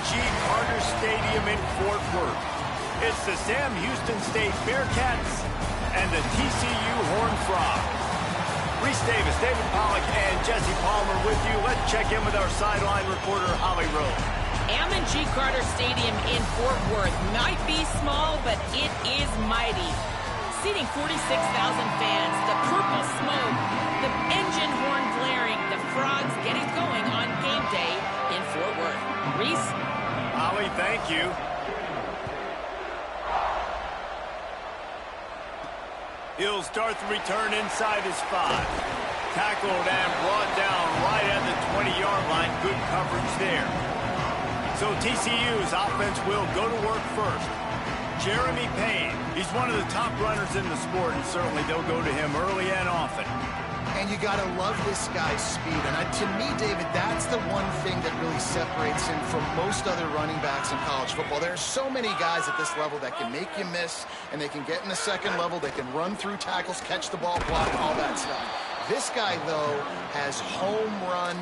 M&G Carter Stadium in Fort Worth. It's the Sam Houston State Bearcats and the TCU Horned Frogs. Reese Davis, David Pollack, and Jesse Palmer with you. Let's check in with our sideline reporter, Holly Rowe. M&G Carter Stadium in Fort Worth might be small, but it is mighty. Seating 46,000 fans, the purple smoke, the engine horn blaring, the Frogs getting going on game day in Fort Worth. Reese? Holly, thank you. He'll start the return inside his 5. Tackled and brought down right at the 20-yard line. Good coverage there. So TCU's offense will go to work first. Jeremy Payne, he's one of the top runners in the sport, and certainly they'll go to him early and often. And you got to love this guy's speed. And to me, David, that's the one thing that really separates him from most other running backs in college football. There are so many guys at this level that can make you miss, and they can get in the second level. They can run through tackles, catch the ball, block, all that stuff. This guy, though, has home run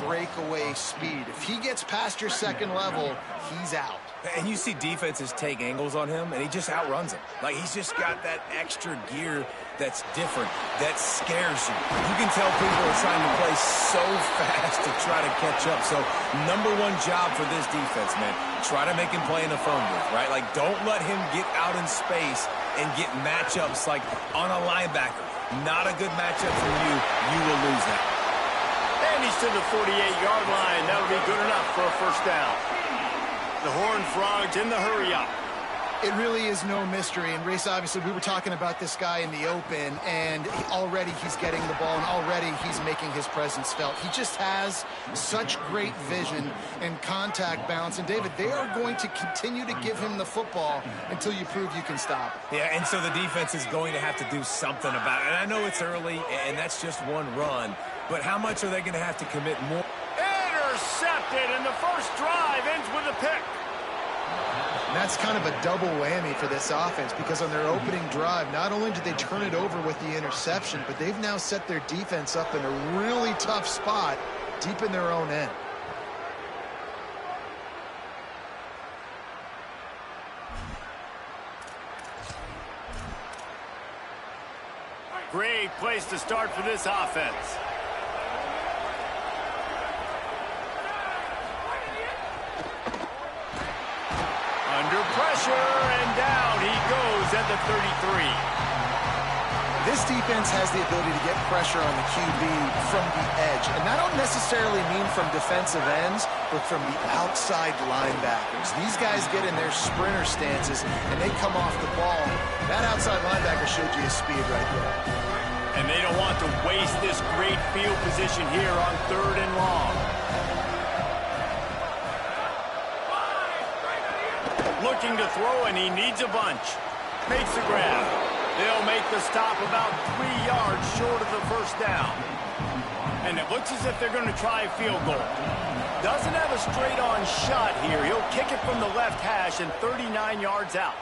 breakaway speed. If he gets past your second level, he's out. And you see defenses take angles on him, and he just outruns them. Like, he's just got that extra gear that's different, that scares you. You can tell people are trying to play so fast to try to catch up. So, number one job for this defense, man, try to make him play in the phone booth, right? Like, don't let him get out in space and get matchups like on a linebacker. Not a good matchup from you. You will lose that. And he's to the 48-yard line. That'll be good enough for a first down. The Horned Frogs in the hurry-up. It really is no mystery. And, Race, obviously, we were talking about this guy in the open, and already he's getting the ball, and already he's making his presence felt. He just has such great vision and contact balance. And, David, they are going to continue to give him the football until you prove you can stop it. Yeah, and so the defense is going to have to do something about it. And I know it's early, and that's just one run. But how much are they going to have to commit more? Intercepted, and the first drive ends with a pick. And that's kind of a double whammy for this offense, because on their opening drive, not only did they turn it over with the interception, but they've now set their defense up in a really tough spot deep in their own end. Great place to start for this offense. Under pressure, and down he goes at the 33. This defense has the ability to get pressure on the QB from the edge. And that don't necessarily mean from defensive ends, but from the outside linebackers. These guys get in their sprinter stances, and they come off the ball. That outside linebacker showed you his speed right there. And they don't want to waste this great field position here on 3rd and long. Looking to throw, and he needs a bunch. Makes the grab. They'll make the stop about 3 yards short of the first down. And it looks as if they're going to try a field goal. Doesn't have a straight-on shot here. He'll kick it from the left hash and 39 yards out.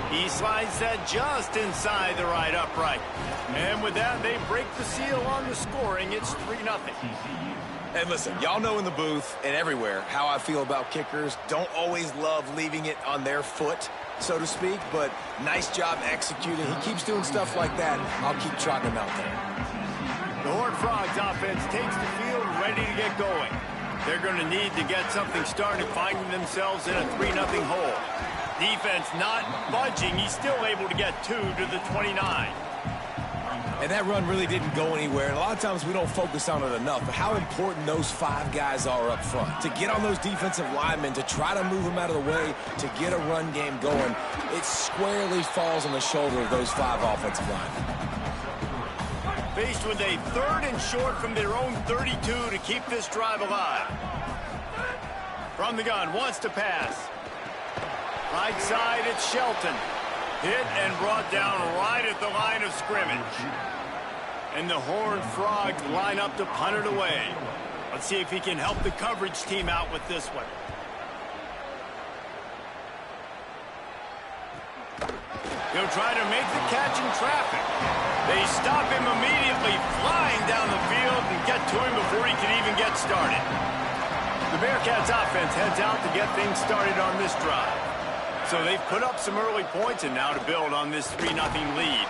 He slides that just inside the right upright. And with that, they break the seal on the scoring. It's 3-0. And listen, y'all know in the booth and everywhere how I feel about kickers. Don't always love leaving it on their foot, so to speak, but nice job executing. He keeps doing stuff like that. I'll keep trotting him out there. The Horned Frogs offense takes the field, ready to get going. They're going to need to get something started, finding themselves in a 3-0 hole. Defense not budging. He's still able to get 2 to the 29. And that run really didn't go anywhere. And a lot of times we don't focus on it enough, but how important those 5 guys are up front. To get on those defensive linemen, to try to move them out of the way, to get a run game going, it squarely falls on the shoulder of those 5 offensive linemen. Faced with a 3rd and short from their own 32 to keep this drive alive. From the gun, wants to pass. Right side, it's Shelton. Hit and brought down right at the line of scrimmage. And the Horned Frogs line up to punt it away. Let's see if he can help the coverage team out with this one. He'll try to make the catch in traffic. They stop him immediately, flying down the field and get to him before he can even get started. The Bearcats offense heads out to get things started on this drive. So they've put up some early points and now to build on this 3-0 lead.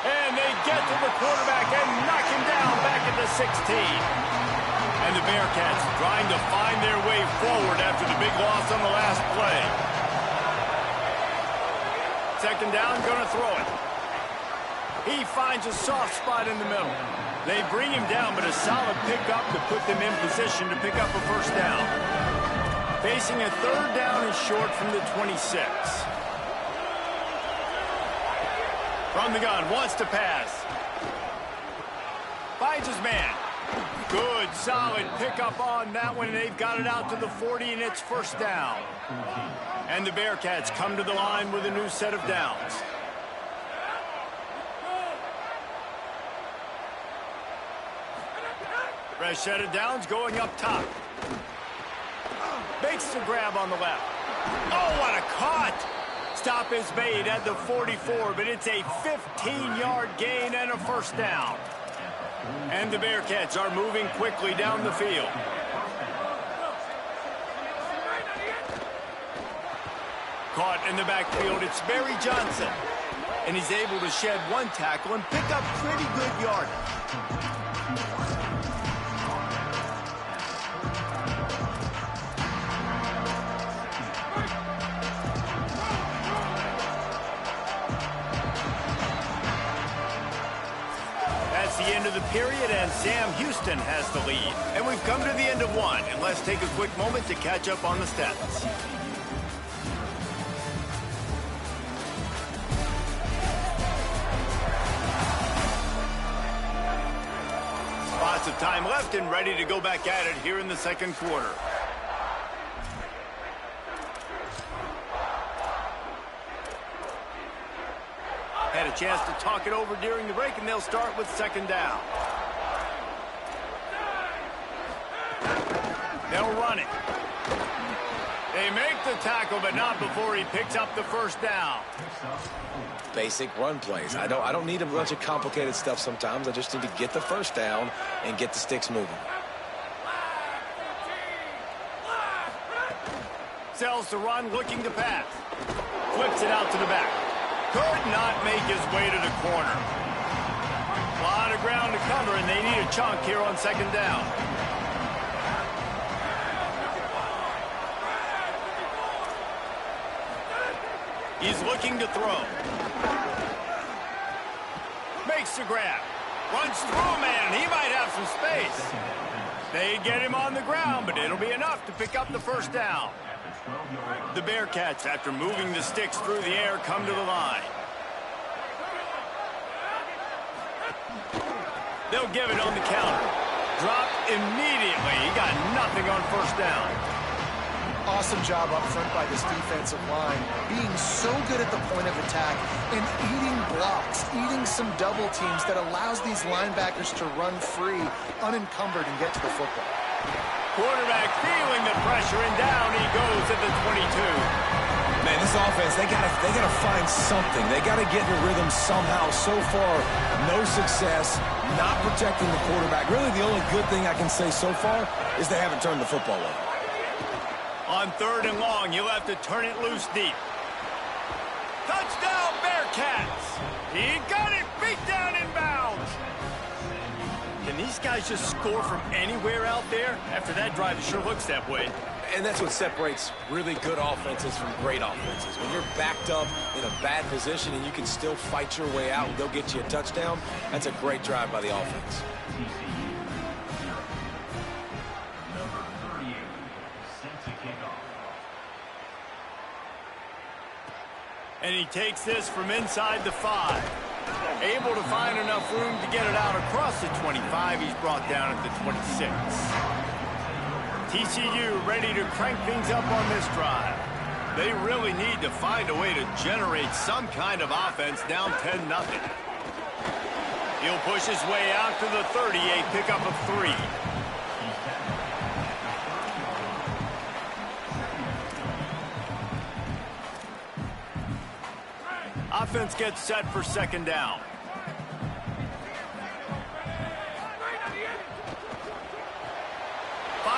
And they get to the quarterback and knock him down back at the 16. And the Bearcats trying to find their way forward after the big loss on the last play. Second down, gonna throw it. He finds a soft spot in the middle. They bring him down, but a solid pickup to put them in position to pick up a first down. Facing a third down and short from the 26. From the gun, wants to pass. Finds his man. Good, solid pickup on that one, and they've got it out to the 40, and it's first down. And the Bearcats come to the line with a new set of downs. Fresh set of downs going up top. Makes the grab on the left. Oh, what a cut! Stop is made at the 44, but it's a 15-yard gain and a first down. And the Bearcats are moving quickly down the field. Caught in the backfield, it's Barry Johnson. And he's able to shed one tackle and pick up pretty good yardage. The end of the period, and Sam Houston has the lead. And we've come to the end of one, and let's take a quick moment to catch up on the stats. Lots of time left and ready to go back at it here in the second quarter. Had a chance to talk it over during the break, and they'll start with second down. They'll run it. They make the tackle, but not before he picks up the first down. Basic run plays. I don't need a bunch of complicated stuff sometimes. I just need to get the first down and get the sticks moving. Sells the run, looking to pass. Flips it out to the back. Could not make his way to the corner. A lot of ground to cover, and they need a chunk here on second down. He's looking to throw. Makes the grab. Runs through a man. He might have some space. They get him on the ground, but it'll be enough to pick up the first down. The Bearcats, after moving the sticks through the air, come to the line. They'll give it on the counter. Dropped immediately. He got nothing on first down. Awesome job up front by this defensive line, being so good at the point of attack and eating blocks, eating some double teams that allows these linebackers to run free, unencumbered, and get to the football. Quarterback feeling the pressure, and down he goes at the 22. Man, this offense, they gotta find something. They gotta get in a rhythm somehow. So far, no success, not protecting the quarterback. Really, the only good thing I can say so far is they haven't turned the football over. On third and long, you'll have to turn it loose deep. Touchdown, Bearcats! He got it, beat down inbounds. Can these guys just score from anywhere out there? After that drive, it sure looks that way. And that's what separates really good offenses from great offenses. When you're backed up in a bad position and you can still fight your way out and go get you a touchdown, that's a great drive by the offense. And he takes this from inside the 5. Able to find enough room to get it out across the 25. He's brought down at the 26. TCU ready to crank things up on this drive. They really need to find a way to generate some kind of offense down 10-0. He'll push his way out to the 30, a pickup of 3. Offense gets set for second down.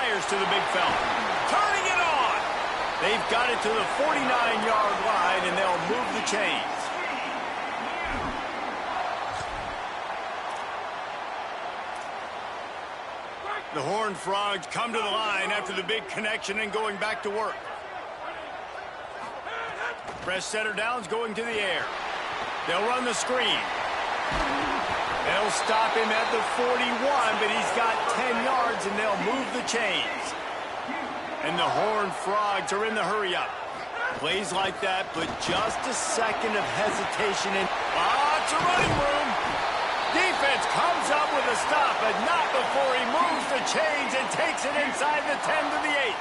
Fires to the big fella. Turning it on. They've got it to the 49-yard line, and they'll move the chains. The Horned Frogs come to the line after the big connection and going back to work. Fresh setter down's going to the air. They'll run the screen. They'll stop him at the 41, but he's got 10 yards, and they'll move the chains. And the Horned Frogs are in the hurry-up. Plays like that, but just a second of hesitation, and lots of running room. Defense comes up with a stop, but not before he moves the chains and takes it inside the 10 to the 8.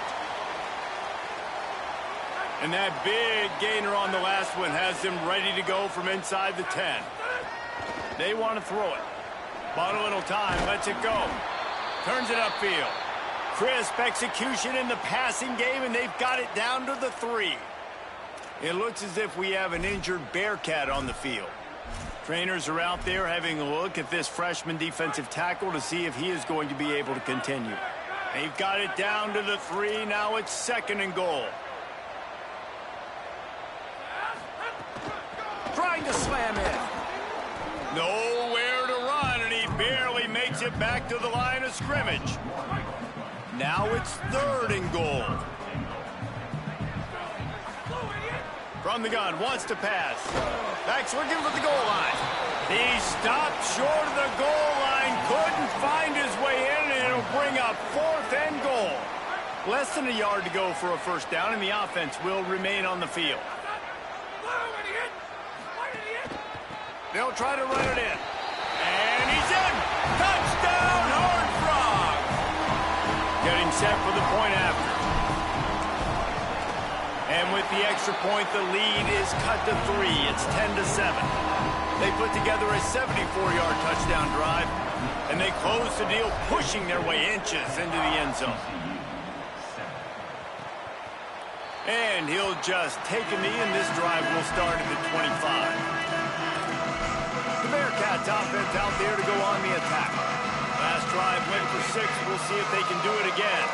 And that big gainer on the last one has him ready to go from inside the 10. They want to throw it. Bought a little time, lets it go. Turns it upfield. Crisp execution in the passing game, and they've got it down to the 3. It looks as if we have an injured Bearcat on the field. Trainers are out there having a look at this freshman defensive tackle to see if he is going to be able to continue. They've got it down to the 3. Now it's 2nd and goal. Trying to slam in. Nowhere to run, and he barely makes it back to the line of scrimmage. Now it's 3rd and goal. From the gun, wants to pass. Back's looking for the goal line. He stopped short of the goal line, couldn't find his way in, and it'll bring up 4th and goal. Less than a yard to go for a first down, and the offense will remain on the field. They'll try to run it in. And he's in! Touchdown, Horned Frogs! Getting set for the point after. And with the extra point, the lead is cut to 3. It's 10-7. They put together a 74-yard touchdown drive, and they close the deal, pushing their way inches into the end zone. And he'll just take a knee, and this drive will start at the 25. The Bearcats offense out there to go on the attack. Last drive went for 6. We'll see if they can do it again.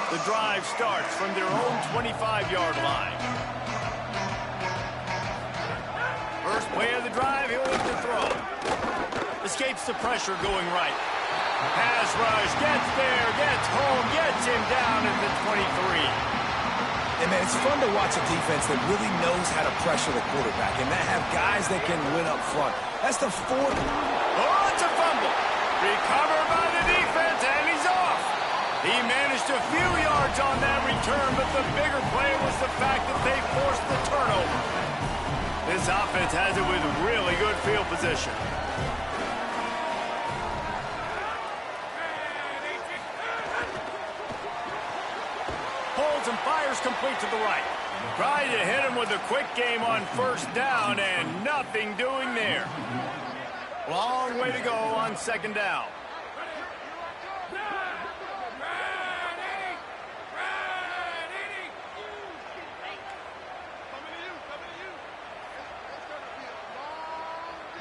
The drive starts from their own 25-yard line. First play of the drive, he'll look to throw. Escapes the pressure going right. Pass rush, gets there, gets home, gets him down at the 23. And, man, it's fun to watch a defense that really knows how to pressure the quarterback and that have guys that can win up front. That's the 4th. Oh, it's a fumble. Recovered by the defense, and he's off. He managed a few yards on that return, but the bigger play was the fact that they forced the turnover. This offense has it with really good field position. Holds and fires complete to the right. Tried to hit him with a quick game on first down, and nothing doing there. Long way to go on 2nd down.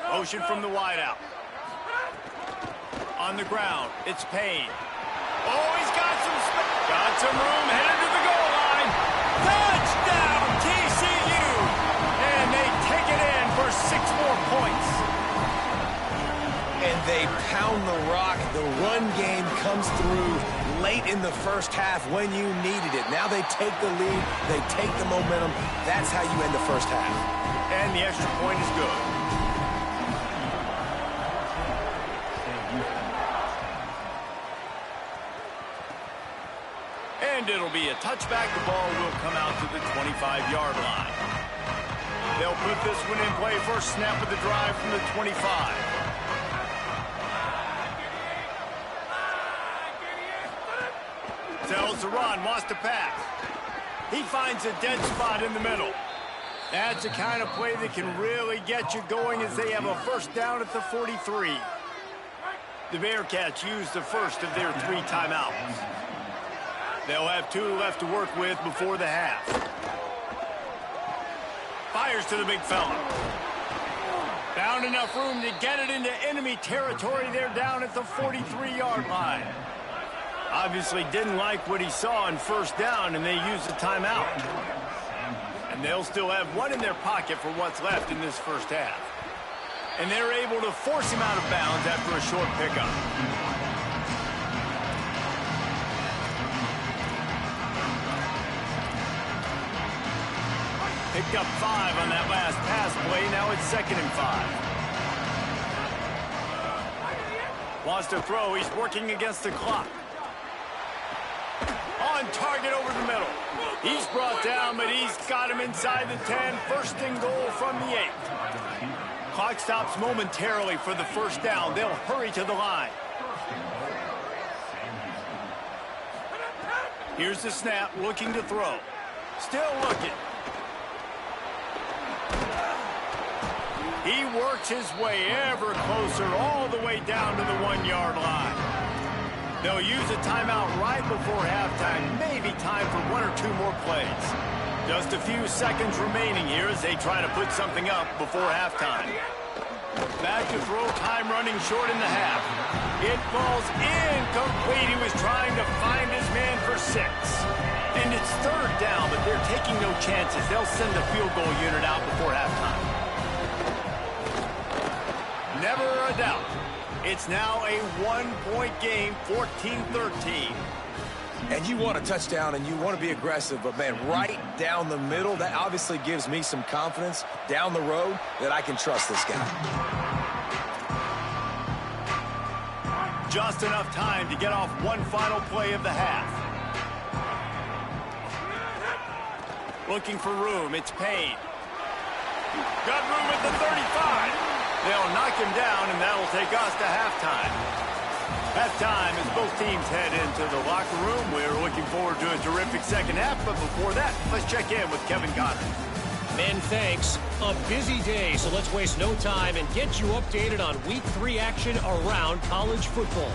Motion from the wideout. On the ground, it's Payne. Oh, he's got some room, headed to the goal line. Touchdown, TCU! And they take it in for 6 more points. And they pound the rock. The run game comes through late in the first half when you needed it. Now they take the lead. They take the momentum. That's how you end the first half. And the extra point is good. And it'll be a touchback. The ball will come out to the 25-yard line. They'll put this one in play. First snap of the drive from the 25. Tells to run, wants to pass. He finds a dead spot in the middle. That's the kind of play that can really get you going as they have a first down at the 43. The Bearcats use the first of their 3 timeouts. They'll have 2 left to work with before the half. Fires to the big fella. Found enough room to get it into enemy territory. They're down at the 43-yard line. Obviously didn't like what he saw on first down, and they used a timeout. And they'll still have one in their pocket for what's left in this first half. And they're able to force him out of bounds after a short pickup. Picked up 5 on that last pass play. Now it's 2nd and 5. Wants to throw. He's working against the clock. On target over the middle. He's brought down, but he's got him inside the 10. 1st and goal from the 8. Clock stops momentarily for the first down. They'll hurry to the line. Here's the snap, looking to throw. Still looking. He works his way ever closer, all the way down to the 1-yard line. They'll use a timeout right before halftime. Maybe time for 1 or 2 more plays. Just a few seconds remaining here as they try to put something up before halftime. Back to throw, time running short in the half. It falls incomplete. He was trying to find his man for 6. And it's 3rd down, but they're taking no chances. They'll send the field goal unit out before halftime. Never a doubt. It's now a 1-point game, 14-13. And you want a touchdown and you want to be aggressive, but, man, right down the middle, that obviously gives me some confidence down the road that I can trust this guy. Just enough time to get off one final play of the half. Looking for room. It's Payne. Got room at the 35. They'll knock him down, and that'll take us to halftime. Halftime as both teams head into the locker room. We're looking forward to a terrific second half, but before that, let's check in with Kevin Goddard. Men, thanks. A busy day, so let's waste no time and get you updated on Week 3 action around college football.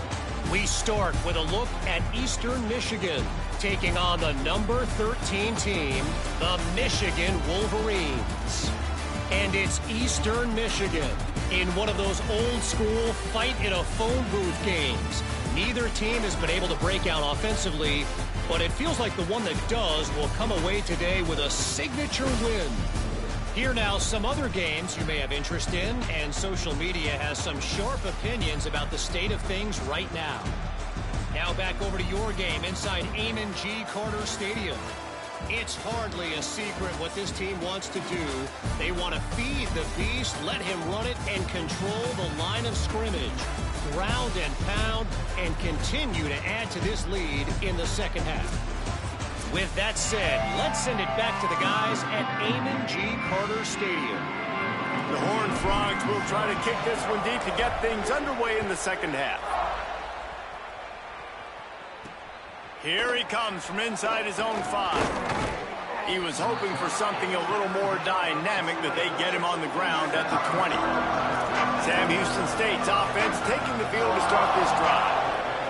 We start with a look at Eastern Michigan, taking on the number 13 team, the Michigan Wolverines. And it's Eastern Michigan in one of those old-school fight-in-a-phone booth games. Neither team has been able to break out offensively, but it feels like the one that does will come away today with a signature win. Here now, some other games you may have interest in, and social media has some sharp opinions about the state of things right now. Now back over to your game inside Amon G. Carter Stadium. It's hardly a secret what this team wants to do. They want to feed the beast, let him run it, and control the line of scrimmage. Ground and pound, and continue to add to this lead in the second half. With that said, let's send it back to the guys at Amon G. Carter Stadium. The Horned Frogs will try to kick this one deep to get things underway in the second half. Here he comes from inside his own 5. He was hoping for something a little more dynamic, that they get him on the ground at the 20. Sam Houston State's offense taking the field to start this drive.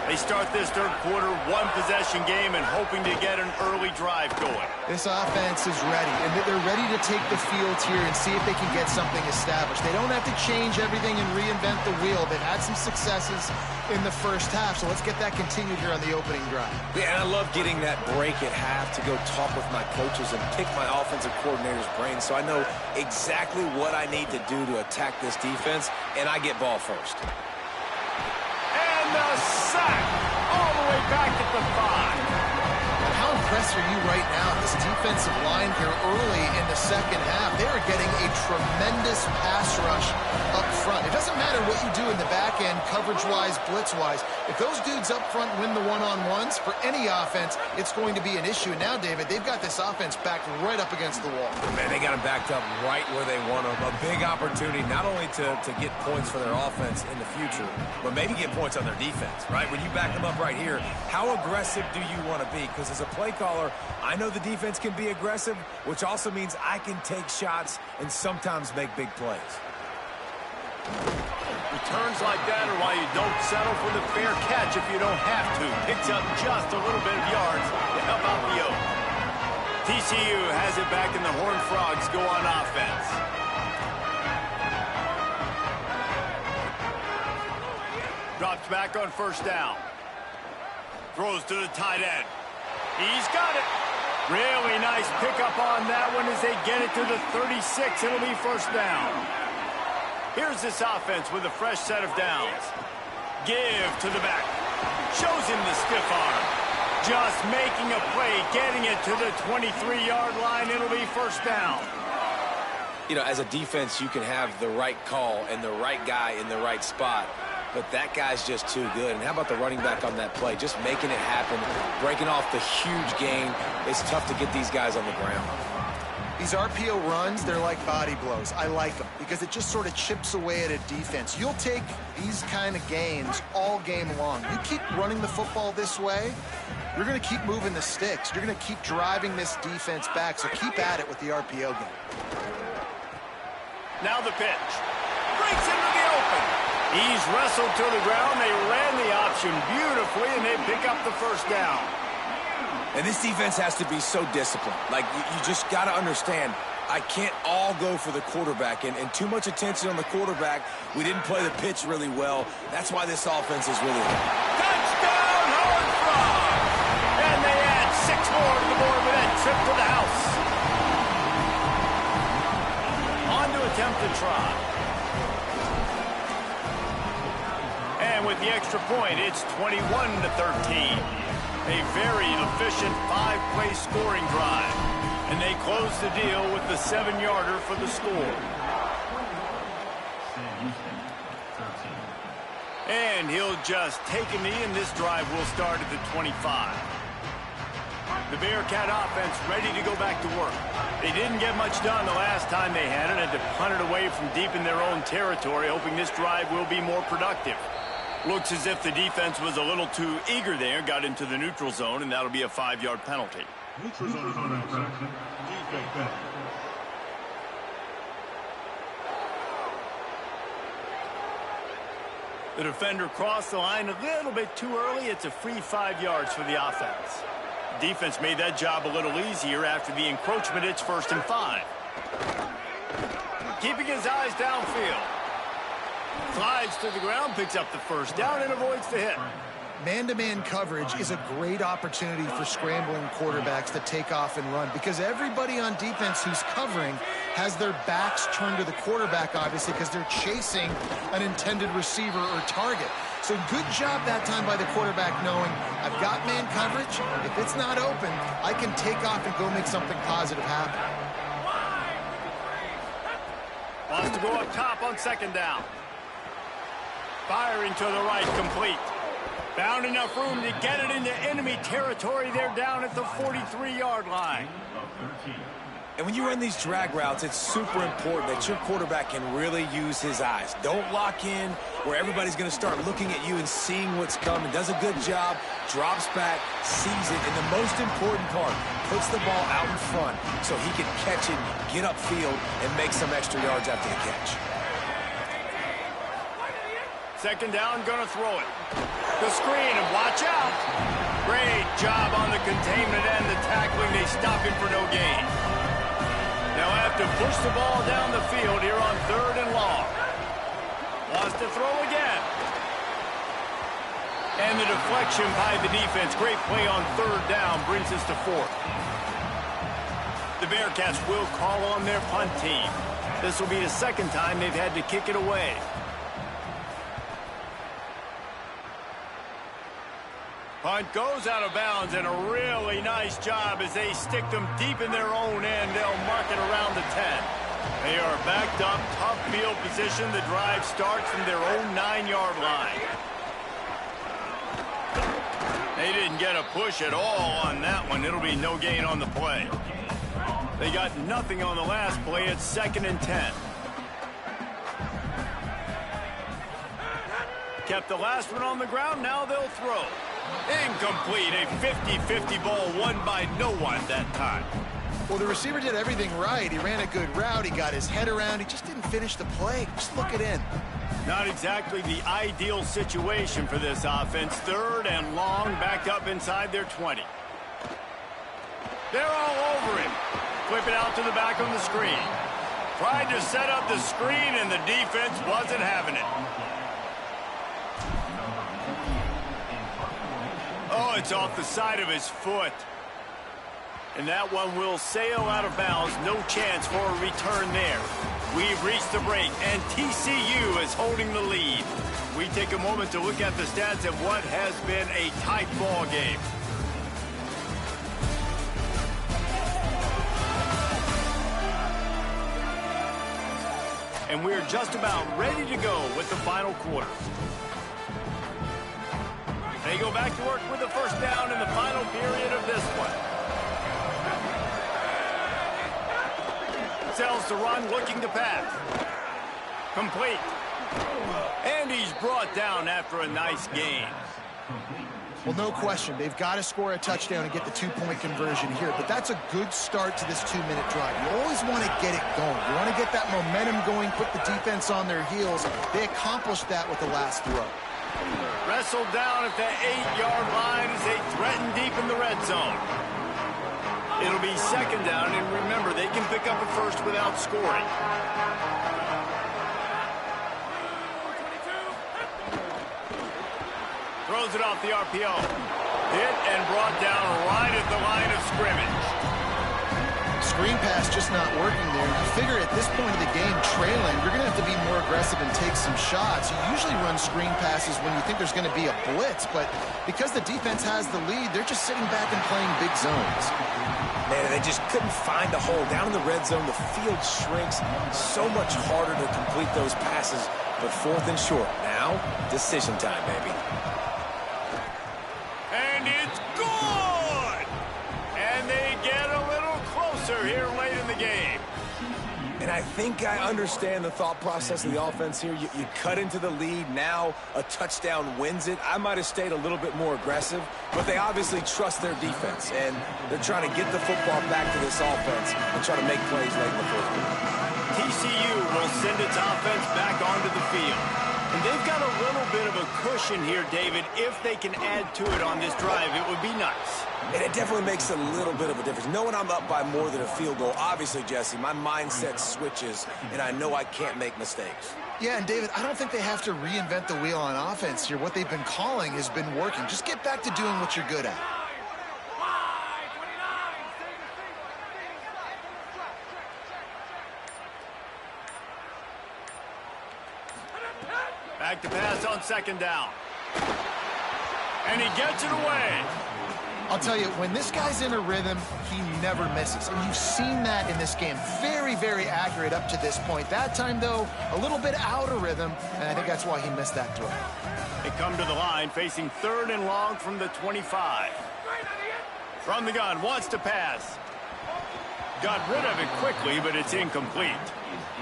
They start this third quarter, 1-possession game, and hoping to get an early drive going. This offense is ready, and they're ready to take the field here and see if they can get something established. They don't have to change everything and reinvent the wheel. They've had some successes in the first half, so let's get that continued here on the opening drive. Yeah, and I love getting that break at half to go talk with my coaches and pick my offensive coordinator's brain so I know exactly what I need to do to attack this defense, and I get ball first. And the sack all the way back at the 5. How impressed are you right now? This defensive line here early in the second half, they are getting a tremendous pass rush up front. It doesn't matter what you do in the back end, coverage-wise, blitz-wise. If those dudes up front win the one-on-ones, for any offense, it's going to be an issue. Now, David, they've got this offense backed right up against the wall. Man, they got them backed up right where they want them. A big opportunity not only to get points for their offense in the future, but maybe get points on their defense, right? When you back them up right here, how aggressive do you want to be? Because as a play caller, I know the defense can be aggressive, which also means I can take shots and sometimes make big plays. Returns like that are why you don't settle for the fair catch if you don't have to. Picks up just a little bit of yards to help out the Oak. TCU has it back, and the Horned Frogs go on offense. Drops back on first down. Throws to the tight end. He's got it. Really nice pickup on that one as they get it to the 36. It'll be first down. Here's this offense with a fresh set of downs. Give to the back. Shows him the stiff arm. Just making a play, getting it to the 23-yard line. It'll be first down. You know, as a defense, you can have the right call and the right guy in the right spot, but that guy's just too good. And how about the running back on that play? Just making it happen, breaking off the huge gain. It's tough to get these guys on the ground. These RPO runs, they're like body blows. I like them because it just sort of chips away at a defense. You'll take these kind of gains all game long. You keep running the football this way, you're going to keep moving the sticks. You're going to keep driving this defense back, so keep at it with the RPO game. Now the pitch. Breaks into the open. He's wrestled to the ground. They ran the option beautifully, and they pick up the first down. And this defense has to be so disciplined. Like, you just got to understand, I can't all go for the quarterback. And too much attention on the quarterback. We didn't play the pitch really well. That's why this offense is really good. Touchdown, Howard Frog! And they add 6 more to the board with that trip to the house. On to attempt to try. And with the extra point, it's 21-13. A very efficient 5-play scoring drive. And they close the deal with the 7-yarder for the score. And he'll just take a knee, and this drive will start at the 25. The Bearcat offense ready to go back to work. They didn't get much done the last time they had it, and to punt it away from deep in their own territory, hoping this drive will be more productive. Looks as if the defense was a little too eager there, got into the neutral zone, and that'll be a 5-yard penalty. Neutral zone infraction. Defense. The defender crossed the line a little bit too early. It's a free 5 yards for the offense. Defense made that job a little easier after the encroachment. It's 1st and 5. Keeping his eyes downfield. Slides to the ground, picks up the first down, and avoids the hit. Man-to-man coverage is a great opportunity for scrambling quarterbacks to take off and run because everybody on defense who's covering has their backs turned to the quarterback, obviously, because they're chasing an intended receiver or target. So good job that time by the quarterback knowing I've got man coverage. If it's not open, I can take off and go make something positive happen. Wants to go up top on 2nd down. Firing to the right, complete. Found enough room to get it into enemy territory. They're down at the 43-yard line. And when you run these drag routes, it's super important that your quarterback can really use his eyes. Don't lock in where everybody's going to start looking at you and seeing what's coming. Does a good job, drops back, sees it, and the most important part, puts the ball out in front so he can catch it, get upfield, and make some extra yards after the catch. 2nd down, gonna throw it. The screen, and watch out. Great job on the containment and the tackling. They stop him for no gain. They'll have to push the ball down the field here on 3rd and long. Wants to throw again. And the deflection by the defense. Great play on 3rd down brings us to 4th. The Bearcats will call on their punt team. This will be the 2nd time they've had to kick it away. Punt goes out of bounds, and a really nice job as they stick them deep in their own end. They'll mark it around the 10. They are backed up, tough field position. The drive starts from their own 9-yard line. They didn't get a push at all on that one. It'll be no gain on the play. They got nothing on the last play. It's 2nd and 10. Kept the last one on the ground. Now they'll throw. Incomplete. A 50-50 ball won by no one that time. Well, the receiver did everything right. He ran a good route. He got his head around. He just didn't finish the play. Just look it in. Not exactly the ideal situation for this offense. 3rd and long, backed up inside their 20. They're all over him. Flip it out to the back on the screen. Tried to set up the screen, and the defense wasn't having it. Oh, it's off the side of his foot. And that one will sail out of bounds. No chance for a return there. We've reached the break, and TCU is holding the lead. We take a moment to look at the stats of what has been a tight ball game. And we're just about ready to go with the final quarter. They go back to work with the first down in the final period of this one. Sells to run, looking to pass. Complete. And he's brought down after a nice gain. Well, no question. They've got to score a touchdown and get the two-point conversion here. But that's a good start to this 2-minute drive. You always want to get it going. You want to get that momentum going, put the defense on their heels. They accomplished that with the last throw. Wrestled down at the 8-yard line as they threaten deep in the red zone. It'll be second down, and remember, they can pick up a first without scoring. Throws it off the RPO. Hit and brought down right at the line of scrimmage. Screen pass just not working there. You figure at this point of the game, trailing, you're going to have to be more aggressive and take some shots. You usually run screen passes when you think there's going to be a blitz, but because the defense has the lead, they're just sitting back and playing big zones. Man, they just couldn't find a hole. Down in the red zone, the field shrinks. So much harder to complete those passes, but fourth and short. Now, decision time, baby. And it's good! And they get a little closer here late in the game. And I think I understand the thought process of the offense here. You cut into the lead. Now a touchdown wins it. I might have stayed a little bit more aggressive, but they obviously trust their defense, and they're trying to get the football back to this offense and try to make plays late in the fourth quarter. TCU will send its offense back onto the field. And they've got a little bit of a cushion here, David. If they can add to it on this drive, it would be nice. And it definitely makes a little bit of a difference. Knowing I'm up by more than a field goal, obviously, Jesse, my mindset switches, and I know I can't make mistakes. Yeah, and David, I don't think they have to reinvent the wheel on offense here. What they've been calling has been working. Just get back to doing what you're good at. Back to pass on second down. And he gets it away. I'll tell you, when this guy's in a rhythm, he never misses. And you've seen that in this game. Very, very accurate up to this point. That time, though, a little bit out of rhythm, and I think that's why he missed that throw. They come to the line, facing third and long from the 25. From the gun, wants to pass. Got rid of it quickly, but it's incomplete.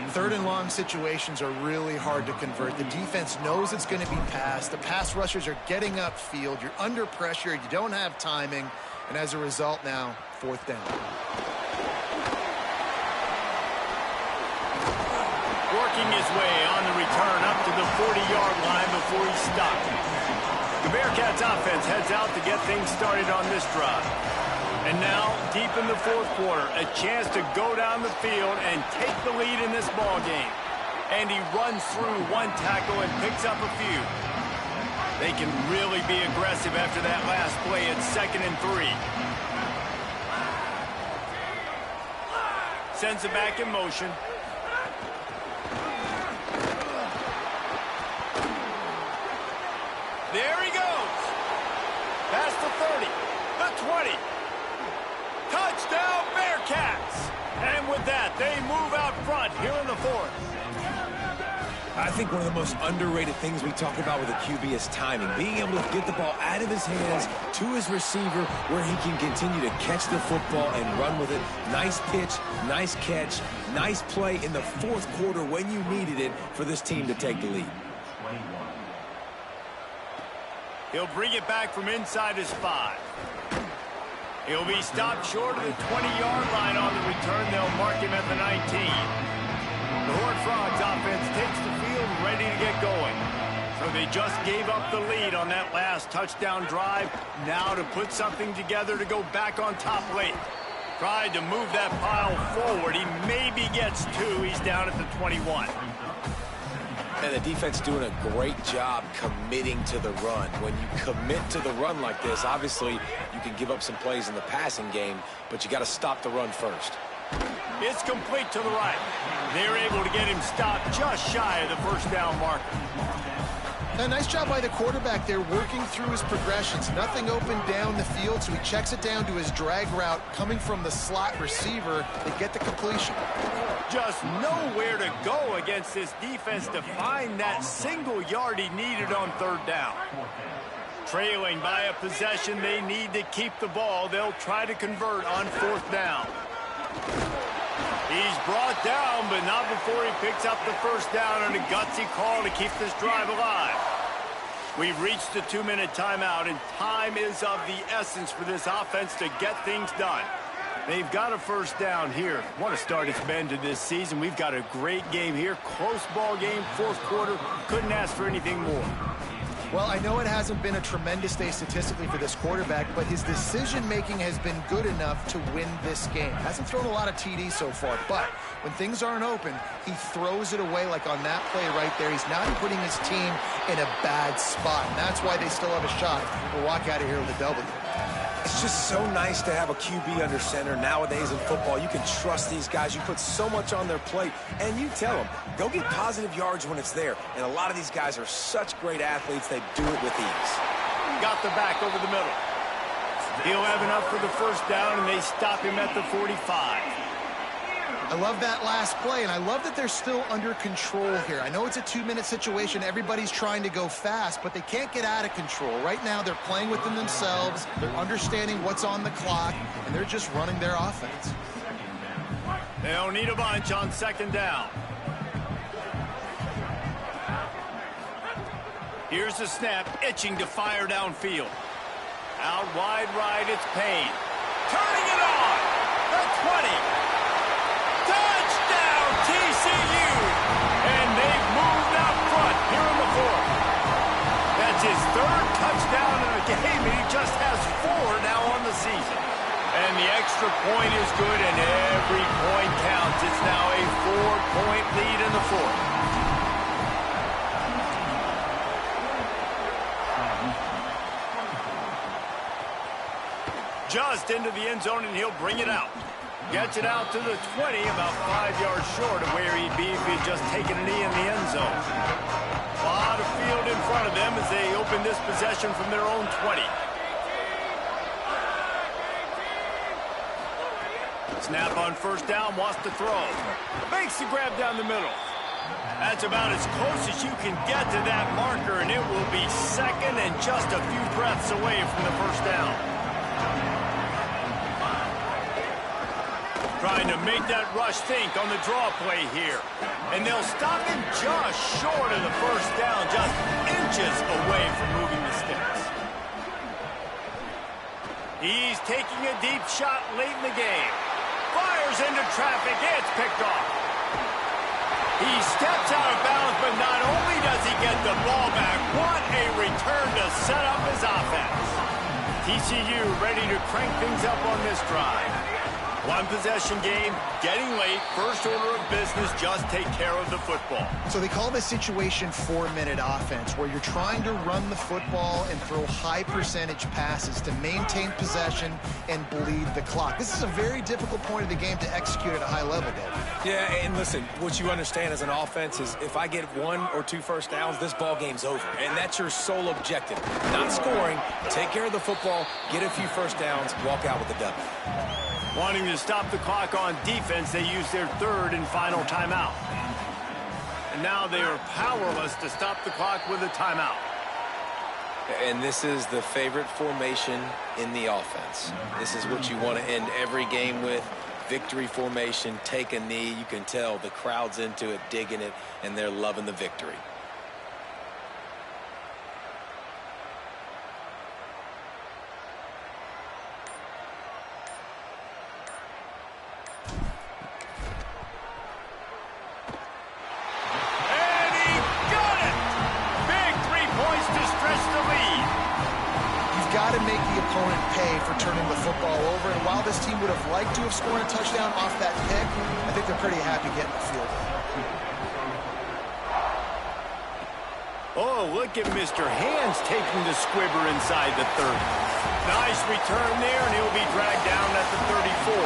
Third and long situations are really hard to convert. The defense knows it's going to be passed. The pass rushers are getting upfield. You're under pressure. You don't have timing. And as a result now, fourth down. Working his way on the return up to the 40-yard line before he's stopped. The Bearcats offense heads out to get things started on this drive. And now, deep in the fourth quarter, a chance to go down the field and take the lead in this ball game. And he runs through one tackle and picks up a few. They can really be aggressive after that last play at 2nd and 3. Sends it back in motion. There he goes. Past the 30, the 20. Touchdown, Bearcats! And with that, they move out front here in the fourth. I think one of the most underrated things we talk about with a QB is timing. Being able to get the ball out of his hands to his receiver where he can continue to catch the football and run with it. Nice pitch, nice catch, nice play in the fourth quarter when you needed it for this team to take the lead. He'll bring it back from inside his 5. He'll be stopped short of the 20-yard line on the return. They'll mark him at the 19. The Horned Frogs offense takes the field ready to get going. So they just gave up the lead on that last touchdown drive. Now to put something together to go back on top late. Tried to move that pile forward. He maybe gets 2. He's down at the 21. And the defense doing a great job committing to the run. When you commit to the run like this, obviously you can give up some plays in the passing game, but you got to stop the run first. It's complete to the right. They're able to get him stopped just shy of the first down marker. A nice job by the quarterback there, working through his progressions. Nothing open down the field, so he checks it down to his drag route coming from the slot receiver. They get the completion. Just nowhere to go against this defense to find that single yard he needed on third down. Trailing by a possession, they need to keep the ball. They'll try to convert on fourth down. He's brought down, but not before he picks up the first down on a gutsy call to keep this drive alive. We've reached the 2-minute timeout, and time is of the essence for this offense to get things done. They've got a first down here. What a start it's been to this season. We've got a great game here. Close ball game, fourth quarter. Couldn't ask for anything more. Well, I know it hasn't been a tremendous day statistically for this quarterback, but his decision-making has been good enough to win this game. Hasn't thrown a lot of TDs so far, but when things aren't open, he throws it away like on that play right there. He's not putting his team in a bad spot, and that's why they still have a shot to walk out of here with a W. It's just so nice to have a QB under center. Nowadays in football, you can trust these guys. You put so much on their plate, and you tell them, go get positive yards when it's there. And a lot of these guys are such great athletes, they do it with ease. Got the back over the middle. He'll have enough for the first down, and they stop him at the 45. I love that last play, and I love that they're still under control here. I know it's a 2-minute situation. Everybody's trying to go fast, but they can't get out of control. Right now, they're playing within themselves. They're understanding what's on the clock, and they're just running their offense. They'll need a bunch on second down. Here's the snap, itching to fire downfield. Out wide right, it's Payne. Turning it on! The 20. Touchdown, TCU! And they've moved out front here in the fourth. That's his third touchdown in the game, and he just has 4 now on the season. And the extra point is good, and every point counts. It's now a 4-point lead in the fourth. Just into the end zone, and he'll bring it out. Gets it out to the 20, about 5 yards short of where he'd be if he'd just taken a knee in the end zone. A lot of field in front of them as they open this possession from their own 20. Snap on first down, wants to throw. Makes the grab down the middle. That's about as close as you can get to that marker, and it will be second and just a few breaths away from the first down. Trying to make that rush think on the draw play here. And they'll stop him just short of the first down, just inches away from moving the sticks. He's taking a deep shot late in the game. Fires into traffic, it's picked off. He steps out of bounds, but not only does he get the ball back, what a return to set up his offense. TCU ready to crank things up on this drive. One possession game, getting late, first order of business, just take care of the football. So they call this situation 4-minute offense, where you're trying to run the football and throw high percentage passes to maintain possession and bleed the clock. This is a very difficult point of the game to execute at a high level, Dave. Yeah, and listen, what you understand as an offense is if I get 1 or 2 first downs, this ball game's over. And that's your sole objective. Not scoring, take care of the football, get a few first downs, walk out with the W. Wanting to stop the clock on defense, they use their third and final timeout. And now they are powerless to stop the clock with a timeout. And this is the favorite formation in the offense. This is what you want to end every game with. Victory formation, take a knee. You can tell the crowd's into it, digging it, and they're loving the victory. Turning the football over, and while this team would have liked to have scored a touchdown off that pick, I think they're pretty happy getting the field goal. Oh, look at Mr. Hands taking the squibber inside the 30. Nice return there, and he'll be dragged down at the 34.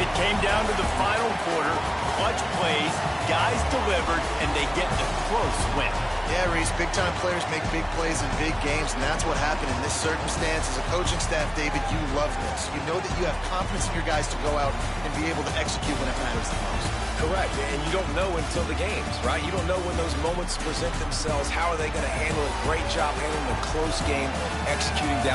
It came down to the final quarter. Clutch plays, guys delivered, and they get the close win. Yeah, Reese, big-time players make big plays in big games, and that's what happened in this circumstance. As a coaching staff, David, you love this. You know that you have confidence in your guys to go out and be able to execute when it matters the most. Correct, and you don't know until the games, right? You don't know when those moments present themselves. How are they going to handle it? Great job handling a close game, executing down